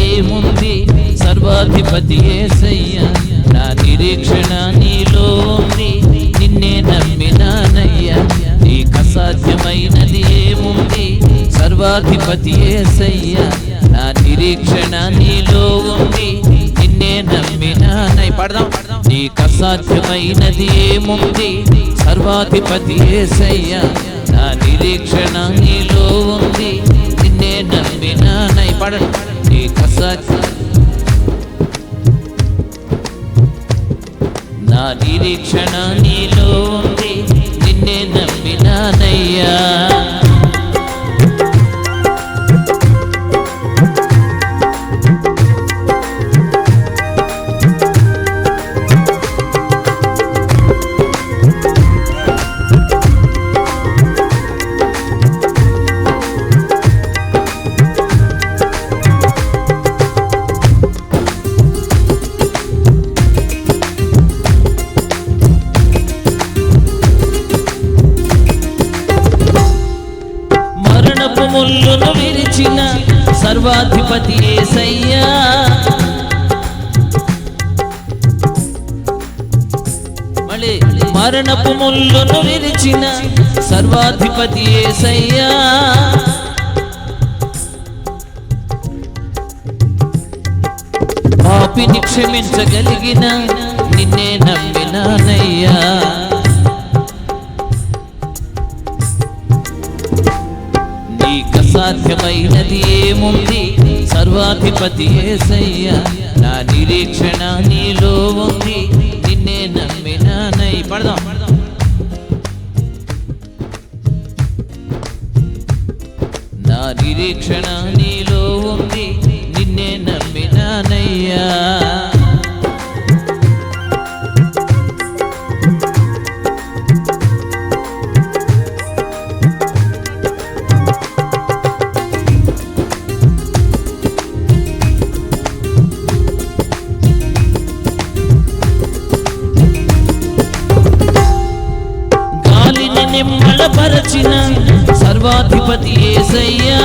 ఏముంది సర్వాధిపతి యేసయ్యా, నా నిరీక్షణ నీలో ఉంది, నిన్నే నమ్మినానయ్యా. నీకు అసాధ్యమైనది ఏముంది సర్వాధిపతి యేసయ్యా, నా నిరీక్షణ నీలో ఉంది, నిన్నే నమ్మినానయ్యా. పడదాం. నీకు అసాధ్యమైనది ఏముంది సర్వాధిపతి యేసయ్యా, నా నిరీక్షణ నీలో ఉంది, నిన్నే నమ్మినానయ్యా. పడండి. నీకు నా నిరీక్షణ నీలో ఉంది, నిన్నే నమ్మినానయ్యా. ముళ్ళును విరిచిన సర్వాధిపతి యేసయ్యా, మరణపు ముళ్ళును విరిచిన సర్వాధిపతి యేసయ్యా, పాపిని క్షమించగలిగిన నిన్నే నమ్మినానయ్యా. నీకు అసాధ్యమైనది ఏముంది సర్వాధిపతి యేసయ్యా, నా నిరీక్షణ నీలో ఉంది, నిన్నే నమ్మినానయ్యా. పడదాం. నా నిరీక్షణ నీలో ఉంది, నిన్నే నమ్మినానయ్యా. నిమ్మళపరచిన సర్వాధిపతి యేసయ్యా,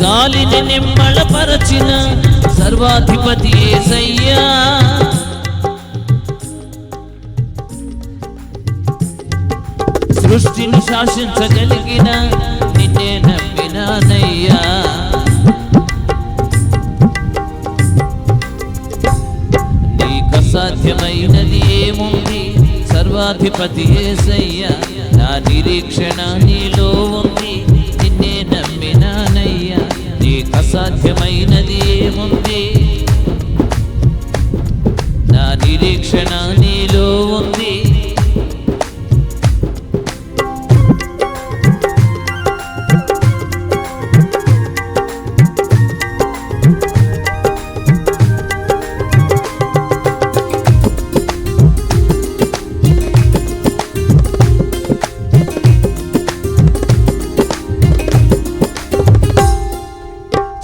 గాలిని నిమ్మళపరచిన సర్వాధిపతి యేసయ్యా, సృష్టిని శాసించగలిగిన నిన్నే నమ్మినానయ్యా. అసాధ్యమైనది ఏముంది సర్వాధిపతి యేసయ్యా, నా నిరీక్షణ నీలో ఉంది, నిన్నే నమ్మినానయ్యా. నీకు అసాధ్యమైనది ఏముంది నా నిరీక్షణ నీలో ఉంది.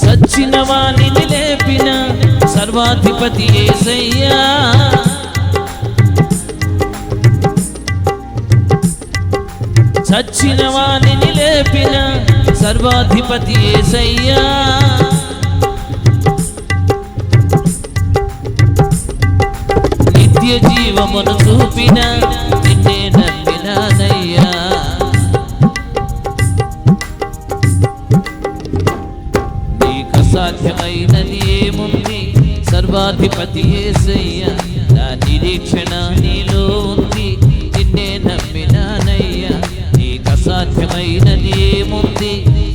చచ్చిన వాణిని లేపిన సర్వాధిపతి యేసయ్యా, చచ్చిన వాణిని లేపిన సర్వాధిపతి యేసయ్యా, నిత్య జీవమును చూపిన నిన్నే నమ్మినానయ్యా. అసాధ్యమైనది ఏముంది సర్వాధిపతి యేసయ్యా, నా నిరీక్షణ నీలో ఉంది, నిన్నే నమ్మినానయ్యా. నీకు అసాధ్యమైనది ఏముంది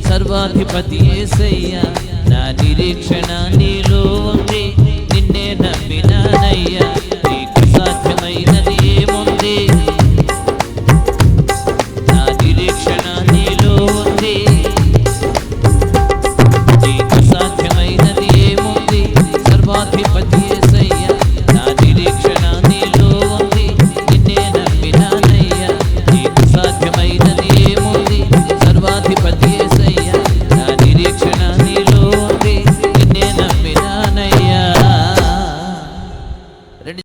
సర్వాధిపతి యేసయ్యా, నా నిరీక్షణ నీలో ఉంది, నిన్నే నమ్మినానయ్యా.